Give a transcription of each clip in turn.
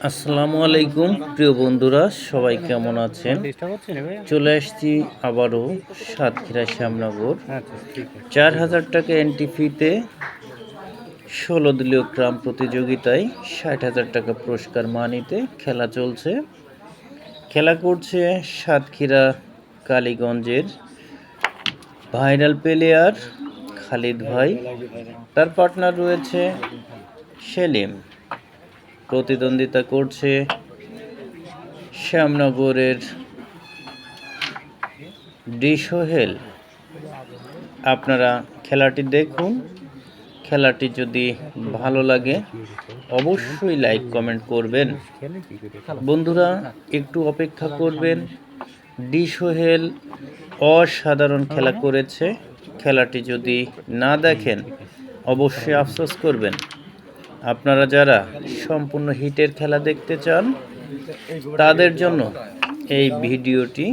আসসালামু আলাইকুম প্রিয় বন্ধুরা, সবাই কেমন আছেন? চলে আসছি আবারও সাতক্ষীরা শ্যামনগর। 4,000 টাকা এন্ট্রি ফিতে 16 দলীয় ক্রাম প্রতিযোগিতায় 60,000 টাকা পুরস্কার মানিতে খেলা চলছে। খেলা করছে সাতক্ষীরা কালীগঞ্জের ভাইরাল প্লেয়ার খালিদ ভাই, তার পার্টনার রয়েছে সেলিম। প্রতিদ্বন্দ্বিতা করছে শ্যামনগরের ডি সোহেল। আপনারা খেলাটি দেখুন। খেলাটি যদি ভালো লাগে অবশ্যই লাইক কমেন্ট করবেন। বন্ধুরা একটু অপেক্ষা করবেন। ডি সোহেল অসাধারণ খেলা করেছে। খেলাটি যদি না দেখেন অবশ্যই আফসোস করবেন। আপনারা যারা সম্পূর্ণ হিটের খেলা দেখতে চান তাদের জন্য এই ভিডিওটি।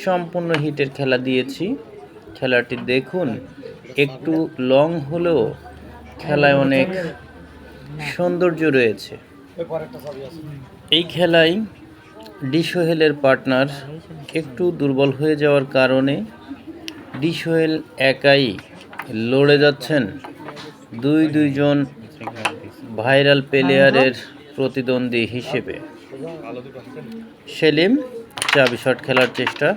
সম্পূর্ণ হিটের খেলা দিয়েছি, খেলাটি দেখুন। একটু লং হলেও খেলায় অনেক সৌন্দর্য রয়েছে। এই খেলায় ডি সোহেলের পার্টনার একটু দুর্বল হয়ে যাওয়ার কারণে ডি সোহেল একাই লড়ে যাচ্ছেন দুইজন ভাইরাল প্লেয়ারের প্রতিদ্বন্দ্বী হিসেবে। সেলিম চাবি শট খেলার চেষ্টা,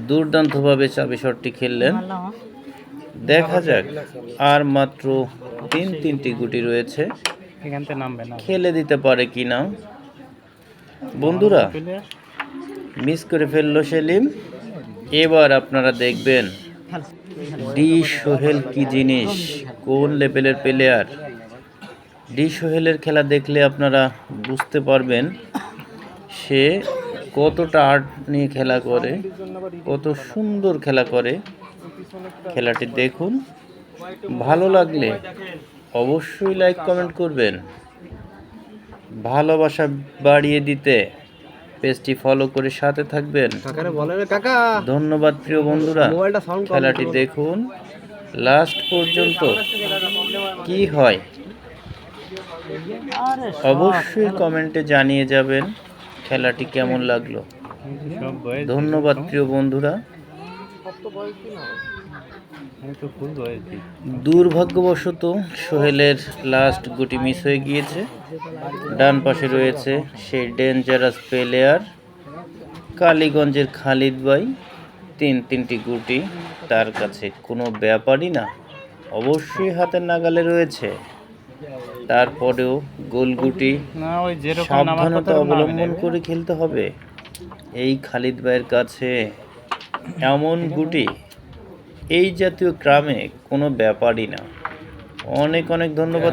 দুর্দান্তভাবে চাবি শটটি খেললেন। দেখা যাক, আর মাত্র তিনটি গুটি রয়েছে, খেলে দিতে পারে কিনা। বন্ধুরা মিস করে ফেললো সেলিম। এবার আপনারা দেখবেন ডি সোহেল কি জিনিস, কোন লেভেলের প্লেয়ার। ডি সোহেলের খেলা দেখলে আপনারা বুঝতে পারবেন সে কতটা আর্ট নিয়ে খেলা করে, কত সুন্দর খেলা করে। খেলাটি দেখুন, ভালো লাগলে অবশ্যই লাইক কমেন্ট করবেন। ভালোবাসা বাড়িয়ে দিতে পেজটি ফলো করে সাথে থাকবেন। ধন্যবাদ প্রিয় বন্ধুরা। খেলাটি দেখুন লাস্ট পর্যন্ত, কি হয় অবশ্যই কমেন্টে জানিয়ে যাবেন খেলাটি কেমন লাগলো। ধন্যবাদ প্রিয় বন্ধুরা। দুর্ভাগ্যবশত সোহেলের লাস্ট গুটি মিস হয়ে গিয়েছে। ডান পাশে রয়েছে সেই ডেঞ্জারাস প্লেয়ার কালীগঞ্জের খালিদ ভাই। তিনটি গুটি তার কাছে কোনো ব্যাপারই না, অবশ্যই হাতের নাগালে রয়েছে। তারপরেও গোলগুটি সাবধানতা অবলম্বন করে খেলতে হবে। এই খালিদ ভাইয়ের কাছে এমন গুটি এই জাতীয় ক্রামে কোনো ব্যাপারই না। অনেক ধন্যবাদ।